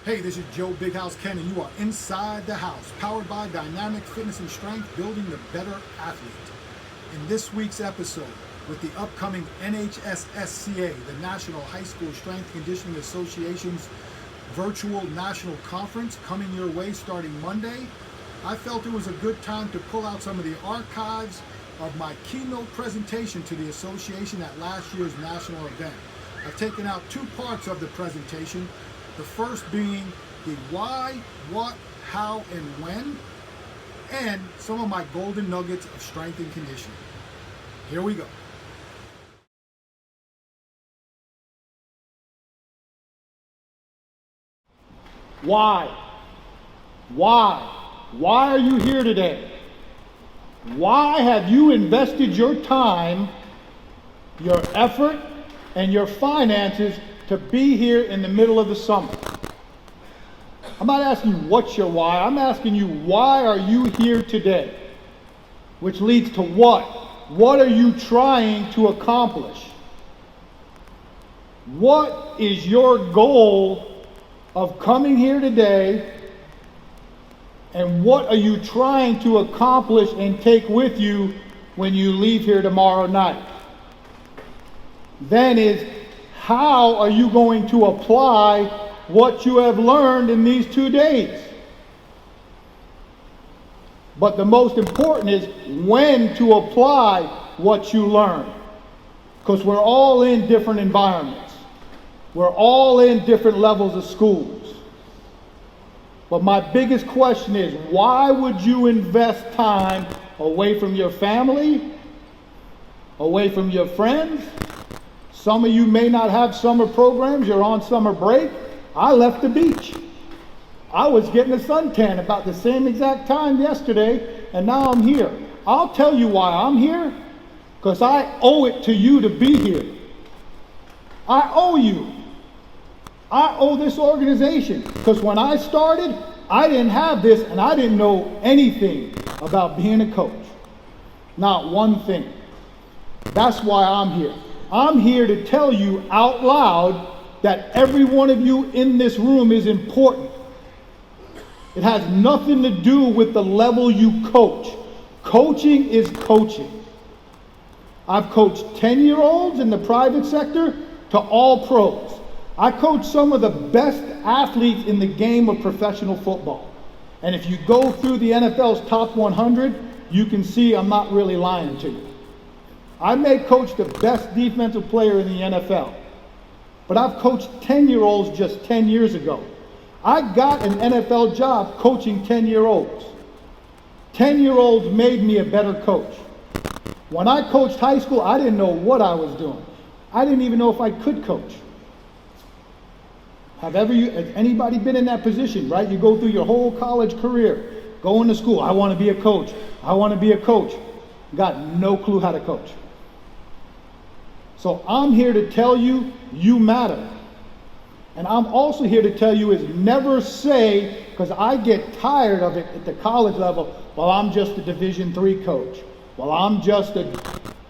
Hey, this is Joe Big House Kenn, and you are inside the house, powered by Dynamic Fitness and Strength, building the better athlete. In this week's episode, with the upcoming NHSSCA, the National High School Strength Conditioning Association's virtual national conference coming your way starting Monday, I felt it was a good time to pull out some of the archives of my keynote presentation to the association at last year's national event. I've taken out two parts of the presentation. The first being the why, what, how, and when, and some of my golden nuggets of strength and conditioning. Here we go. Why? Why are you here today? Why have you invested your time, your effort, and your finances to be here in the middle of the summer? I'm not asking you what's your why. I'm asking you, why are you here today? Which leads to what? What are you trying to accomplish? What is your goal of coming here today? And what are you trying to accomplish and take with you when you leave here tomorrow night? Then is, how are you going to apply what you have learned in these 2 days? But the most important is when to apply what you learn. Because we're all in different environments. We're all in different levels of schools. But my biggest question is, why would you invest time away from your family, away from your friends? Some of you may not have summer programs, you're on summer break. I left the beach. I was getting a suntan about the same exact time yesterday, and now I'm here. I'll tell you why I'm here, because I owe it to you to be here. I owe you. I owe this organization, because when I started, I didn't have this, and I didn't know anything about being a coach. Not one thing. That's why I'm here. I'm here to tell you out loud that every one of you in this room is important. It has nothing to do with the level you coach. Coaching is coaching. I've coached 10-year-olds in the private sector to all pros. I coach some of the best athletes in the game of professional football. And if you go through the NFL's top 100, you can see I'm not really lying to you. I may coach the best defensive player in the NFL, but I've coached 10-year-olds just 10 years ago. I got an NFL job coaching 10-year-olds. 10-year-olds made me a better coach. When I coached high school, I didn't know what I was doing. I didn't even know if I could coach. Has anybody been in that position, right? You go through your whole college career, going to school, I want to be a coach. I want to be a coach. Got no clue how to coach. So I'm here to tell you, you matter. And I'm also here to tell you is never say, because I get tired of it at the college level, well, I'm just a Division III coach. Well, I'm just a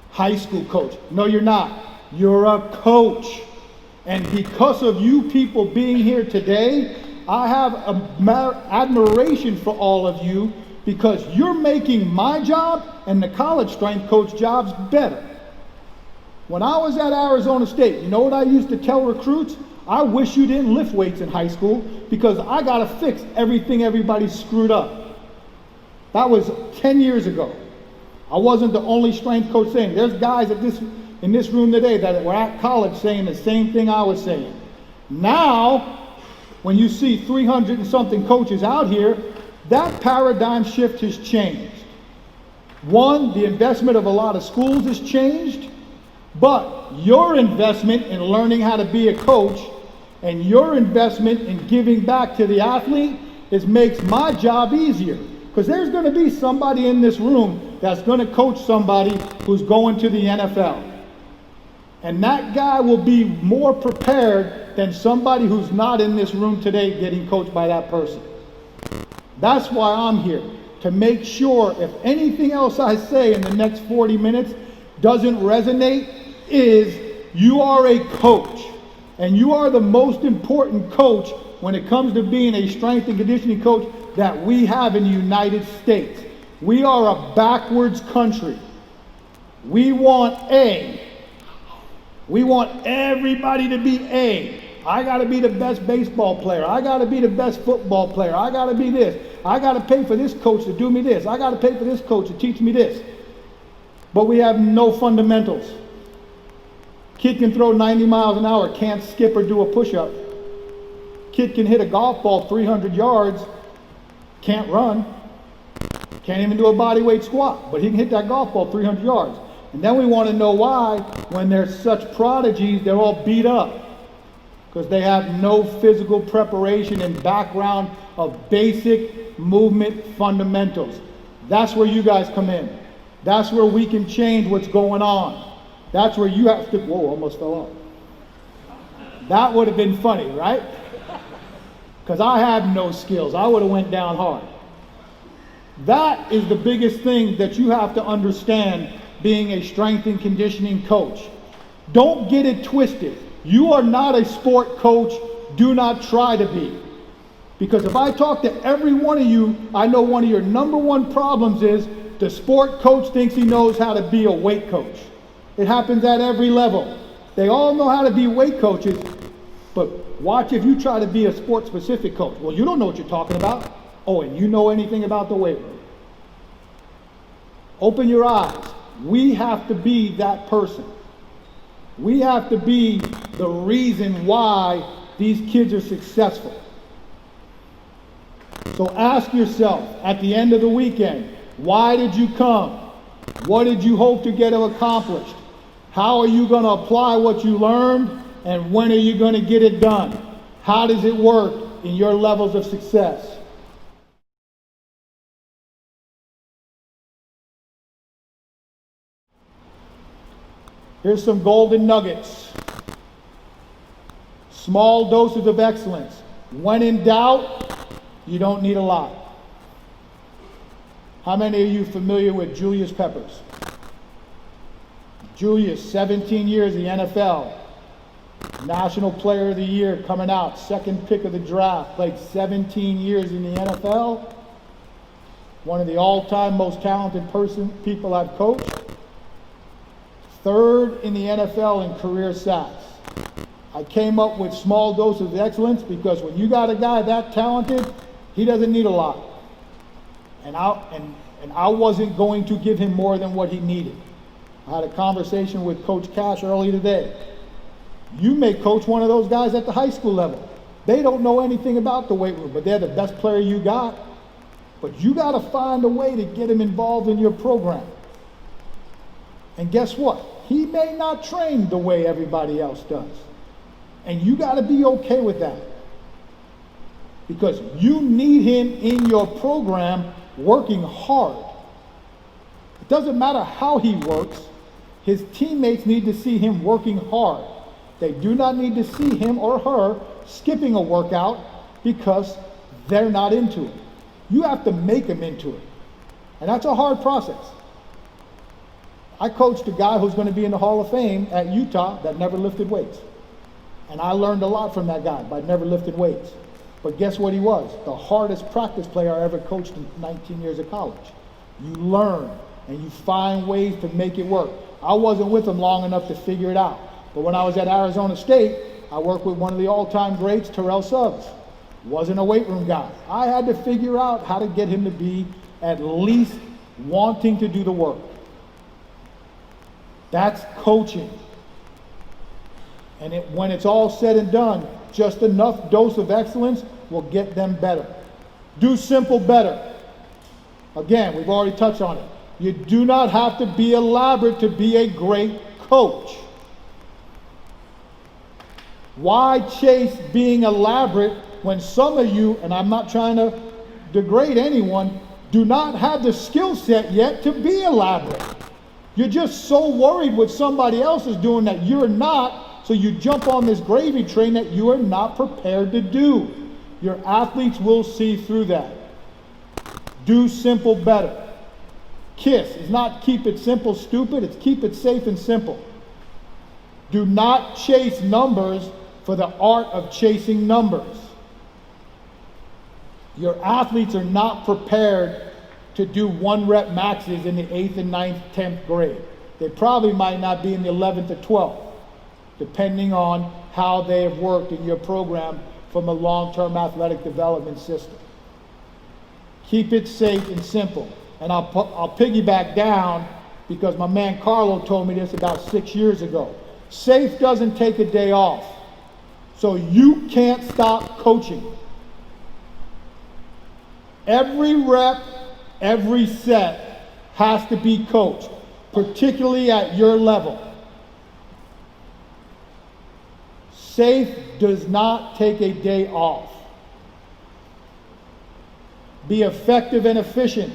high school coach. No, you're not. You're a coach. And because of you people being here today, I have admiration for all of you, because you're making my job and the college strength coach jobs better. When I was at Arizona State, you know what I used to tell recruits? I wish you didn't lift weights in high school, because I got to fix everything everybody screwed up. That was 10 years ago. I wasn't the only strength coach saying. There's guys in this room today that were at college saying the same thing I was saying. Now, when you see 300 and something coaches out here, that paradigm shift has changed. One, the investment of a lot of schools has changed. But your investment in learning how to be a coach and your investment in giving back to the athlete makes my job easier. Because there's going to be somebody in this room that's going to coach somebody who's going to the NFL. And that guy will be more prepared than somebody who's not in this room today getting coached by that person. That's why I'm here, to make sure if anything else I say in the next 40 minutes doesn't resonate, is you are a coach. And you are the most important coach when it comes to being a strength and conditioning coach that we have in the United States. We are a backwards country. We want A. We want everybody to be A. I got to be the best baseball player. I got to be the best football player. I got to be this. I got to pay for this coach to do me this. I got to pay for this coach to teach me this. But we have no fundamentals. Kid can throw 90 miles an hour, can't skip or do a push-up. Kid can hit a golf ball 300 yards, can't run, can't even do a body weight squat, but he can hit that golf ball 300 yards. And then we want to know why, when they're such prodigies, they're all beat up. Because they have no physical preparation and background of basic movement fundamentals. That's where you guys come in. That's where we can change what's going on. That's where you have to, whoa, almost fell off. That would have been funny, right? Because I have no skills. I would have went down hard. That is the biggest thing that you have to understand being a strength and conditioning coach. Don't get it twisted. You are not a sport coach. Do not try to be. Because if I talk to every one of you, I know one of your number one problems is the sport coach thinks he knows how to be a weight coach. It happens at every level. They all know how to be weight coaches, but watch if you try to be a sport-specific coach. Well, you don't know what you're talking about. Oh, and you know anything about the weight room. Open your eyes. We have to be that person. We have to be the reason why these kids are successful. So ask yourself at the end of the weekend, why did you come? What did you hope to get accomplished? How are you going to apply what you learned? And when are you going to get it done? How does it work in your levels of success? Here's some golden nuggets. Small doses of excellence. When in doubt, you don't need a lot. How many of you familiar with Julius Peppers? Julius, 17 years in the NFL. National Player of the Year coming out. Second pick of the draft. Played 17 years in the NFL. One of the all-time most talented people I've coached. Third in the NFL in career sacks. I came up with small doses of excellence because when you got a guy that talented, he doesn't need a lot. And I wasn't going to give him more than what he needed. I had a conversation with Coach Cash earlier today. You may coach one of those guys at the high school level. They don't know anything about the weight room, but they're the best player you got. But you got to find a way to get him involved in your program. And guess what? He may not train the way everybody else does. And you got to be okay with that. Because you need him in your program working hard. It doesn't matter how he works. His teammates need to see him working hard. They do not need to see him or her skipping a workout because they're not into it. You have to make them into it. And that's a hard process. I coached a guy who's going to be in the Hall of Fame at Utah that never lifted weights. And I learned a lot from that guy by never lifting weights. But guess what he was? The hardest practice player I ever coached in 19 years of college. You learn and you find ways to make it work. I wasn't with him long enough to figure it out. But when I was at Arizona State, I worked with one of the all-time greats, Terrell Suggs. Wasn't a weight room guy. I had to figure out how to get him to be at least wanting to do the work. That's coaching. And when it's all said and done, just enough dose of excellence will get them better. Do simple better. Again, we've already touched on it. You do not have to be elaborate to be a great coach. Why chase being elaborate when some of you, and I'm not trying to degrade anyone, do not have the skill set yet to be elaborate? You're just so worried what somebody else is doing that you're not, so you jump on this gravy train that you are not prepared to do. Your athletes will see through that. Do simple better. KISS is not keep it simple, stupid. It's keep it safe and simple. Do not chase numbers for for the art of chasing numbers. Your athletes are not prepared to do 1-rep maxes in the 8th and 9th, 10th grade. They probably might not be in the 11th or 12th, depending on how they have worked in your program from a long-term athletic development system. Keep it safe and simple. And I'll piggyback down because my man Carlo told me this about 6 years ago. Safe doesn't take a day off. So you can't stop coaching. Every rep, every set has to be coached, particularly at your level. Safe does not take a day off. Be effective and efficient.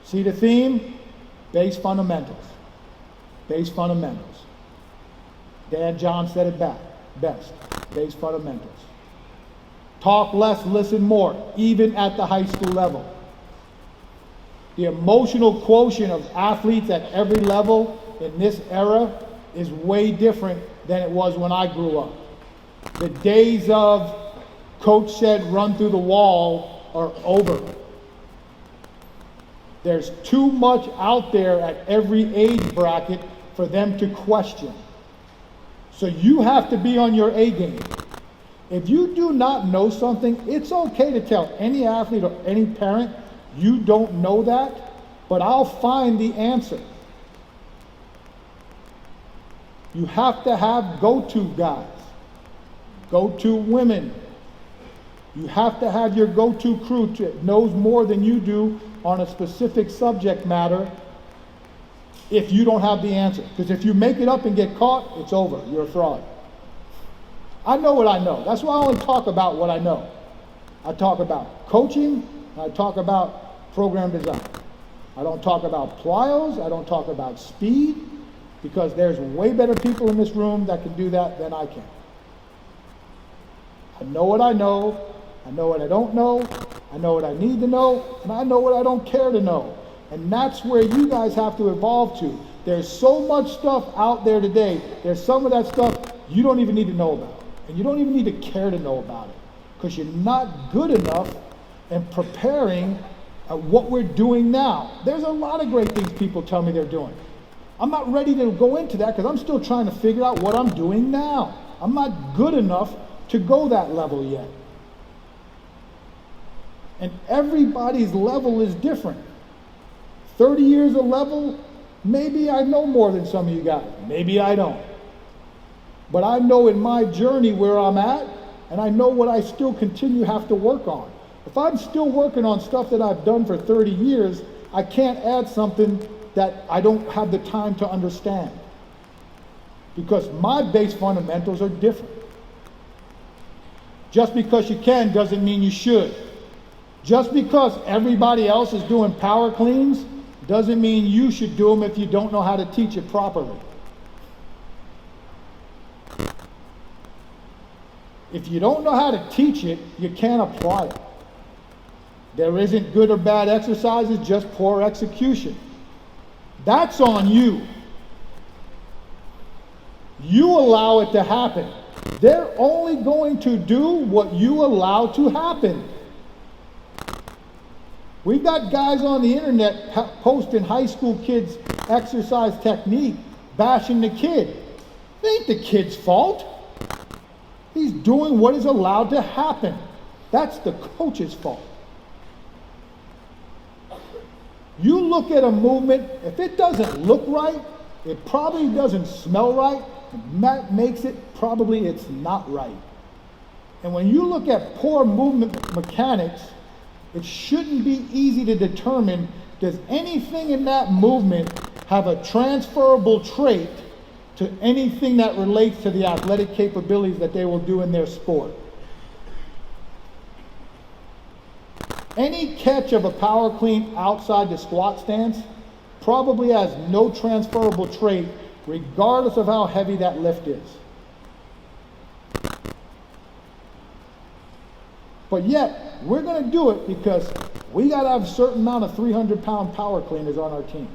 See the theme? Base fundamentals. Base fundamentals. Dan John said it best. Base fundamentals. Talk less, listen more, even at the high school level. The emotional quotient of athletes at every level in this era is way different than it was when I grew up. The days of coach said run through the wall are over. There's too much out there at every age bracket for them to question. So you have to be on your A game. If you do not know something, it's okay to tell any athlete or any parent, you don't know that, but I'll find the answer. You have to have go-to guys, go-to women. You have to have your go-to crew that knows more than you do on a specific subject matter if you don't have the answer. Because if you make it up and get caught, it's over. You're a fraud. I know what I know. That's why I only talk about what I know. I talk about coaching, and I talk about program design. I don't talk about plyos, I don't talk about speed, because there's way better people in this room that can do that than I can. I know what I know what I don't know, I know what I need to know, and I know what I don't care to know. And that's where you guys have to evolve to. There's so much stuff out there today, there's some of that stuff you don't even need to know about. And you don't even need to care to know about it because you're not good enough in preparing what we're doing now. There's a lot of great things people tell me they're doing. I'm not ready to go into that because I'm still trying to figure out what I'm doing now. I'm not good enough to go that level yet. And everybody's level is different. 30 years of level, maybe I know more than some of you guys. Maybe I don't. But I know in my journey where I'm at, and I know what I still continue have to work on. If I'm still working on stuff that I've done for 30 years, I can't add something that I don't have the time to understand. Because my base fundamentals are different. Just because you can doesn't mean you should. Just because everybody else is doing power cleans doesn't mean you should do them if you don't know how to teach it properly. If you don't know how to teach it, you can't apply it. There isn't good or bad exercises, just poor execution. That's on you. You allow it to happen. They're only going to do what you allow to happen. We've got guys on the internet posting high school kids' exercise technique, bashing the kid. It ain't the kid's fault. He's doing what is allowed to happen. That's the coach's fault. You look at a movement, if it doesn't look right, it probably doesn't smell right, and that makes it probably it's not right. And when you look at poor movement mechanics, it shouldn't be easy to determine, does anything in that movement have a transferable trait to anything that relates to the athletic capabilities that they will do in their sport. Any catch of a power clean outside the squat stance probably has no transferable trait regardless of how heavy that lift is. But yet, we're going to do it because we got to have a certain amount of 300-pound power cleaners on our team.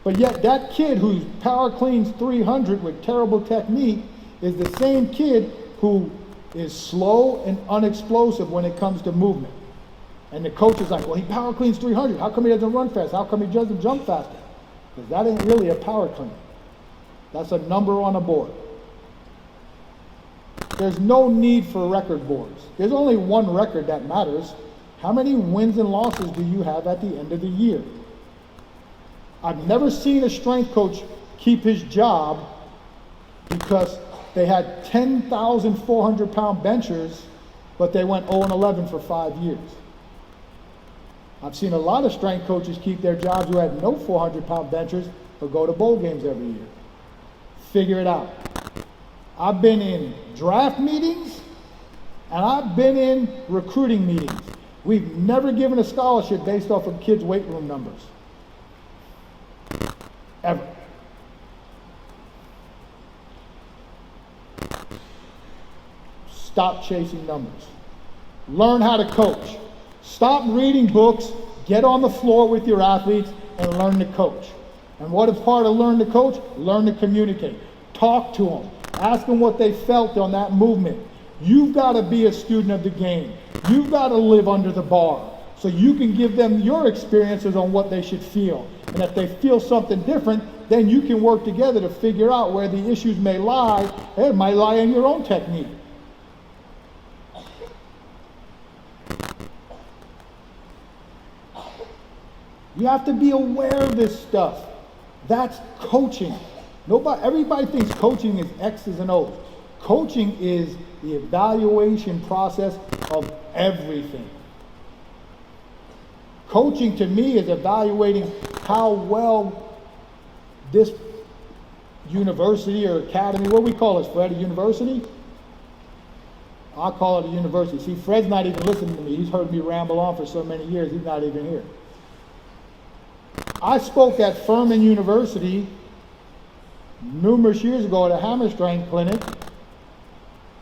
But yet that kid who's power cleans 300 with terrible technique is the same kid who is slow and unexplosive when it comes to movement. And the coach is like, well, he power cleans 300. How come he doesn't run fast? How come he doesn't jump faster? Because that ain't really a power clean. That's a number on a board. There's no need for record boards. There's only one record that matters. How many wins and losses do you have at the end of the year? I've never seen a strength coach keep his job because they had 10,400 pound benchers, but they went 0-11 for 5 years. I've seen a lot of strength coaches keep their jobs who had no 400 pound benchers, but go to bowl games every year. Figure it out. I've been in draft meetings and I've been in recruiting meetings. We've never given a scholarship based off of kids' weight room numbers. Ever. Stop chasing numbers. Learn how to coach. Stop reading books, get on the floor with your athletes and learn to coach. And what is part of learn to coach? Learn to communicate. Talk to them. Ask them what they felt on that movement. You've got to be a student of the game. You've got to live under the bar so you can give them your experiences on what they should feel. And if they feel something different, then you can work together to figure out where the issues may lie. It might lie in your own technique. You have to be aware of this stuff. That's coaching. Everybody thinks coaching is X's and O's. Coaching is the evaluation process of everything. Coaching to me is evaluating how well this university or academy, what do we call this, Fred, a university? I'll call it a university. See, Fred's not even listening to me. He's heard me ramble on for so many years, he's not even here. I spoke at Furman University numerous years ago at a hammer strength clinic,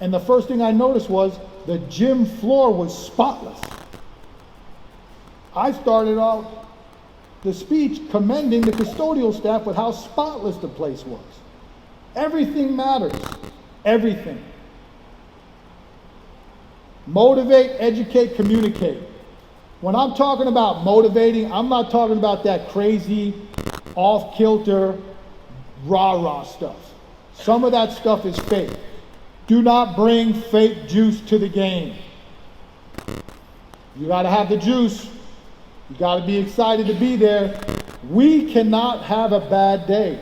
and the first thing I noticed was the gym floor was spotless. I started out the speech commending the custodial staff with how spotless the place was. Everything matters. Everything. Motivate, educate, communicate. When I'm talking about motivating, I'm not talking about that crazy, off-kilter, rah-rah stuff. Some of that stuff is fake. Do not bring fake juice to the game. You got to have the juice. You got to be excited to be there. We cannot have a bad day.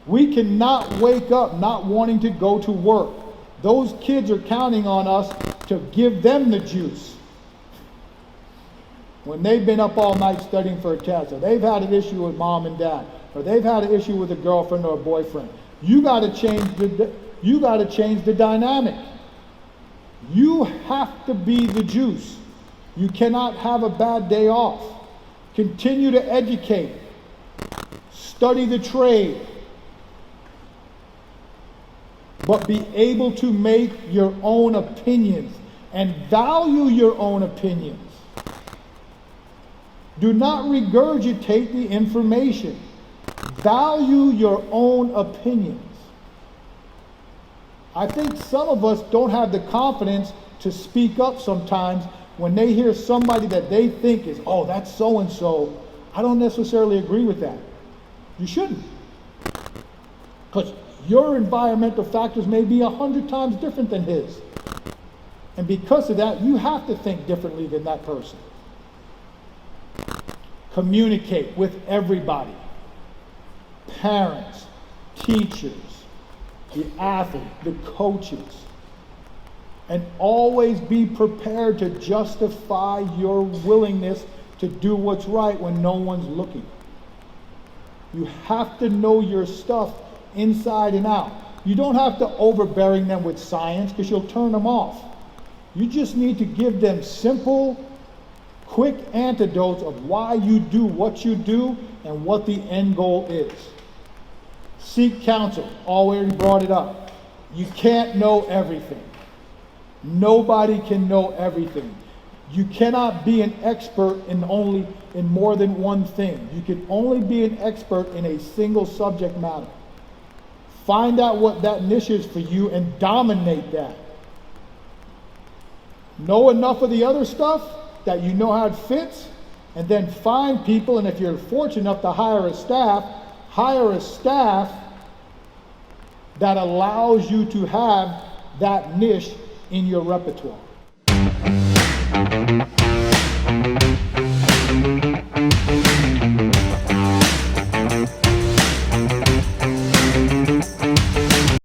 We cannot wake up not wanting to go to work. Those kids are counting on us to give them the juice. When they've been up all night studying for a test, or they've had an issue with mom and dad, or they've had an issue with a girlfriend or a boyfriend, you got to change the dynamic. You have to be the juice. You cannot have a bad day off. Continue to educate. Study the trade. But be able to make your own opinions and value your own opinions. Do not regurgitate the information. Value your own opinions. I think some of us don't have the confidence to speak up sometimes when they hear somebody that they think is, oh, that's so-and-so. I don't necessarily agree with that. You shouldn't. Because your environmental factors may be 100 times different than his. And because of that, you have to think differently than that person. Communicate with everybody. Parents, teachers, the athlete, the coaches. And always be prepared to justify your willingness to do what's right when no one's looking. You have to know your stuff inside and out. You don't have to overbearing them with science because you'll turn them off. You just need to give them simple, quick antidotes of why you do what you do and what the end goal is. Seek counsel. Already brought it up. You can't know everything. Nobody can know everything. You cannot be an expert in more than one thing. You can only be an expert in a single subject matter. Find out what that niche is for you and dominate that. Know enough of the other stuff that you know how it fits, and then find people, and if you're fortunate enough to hire a staff that allows you to have that niche in your repertoire.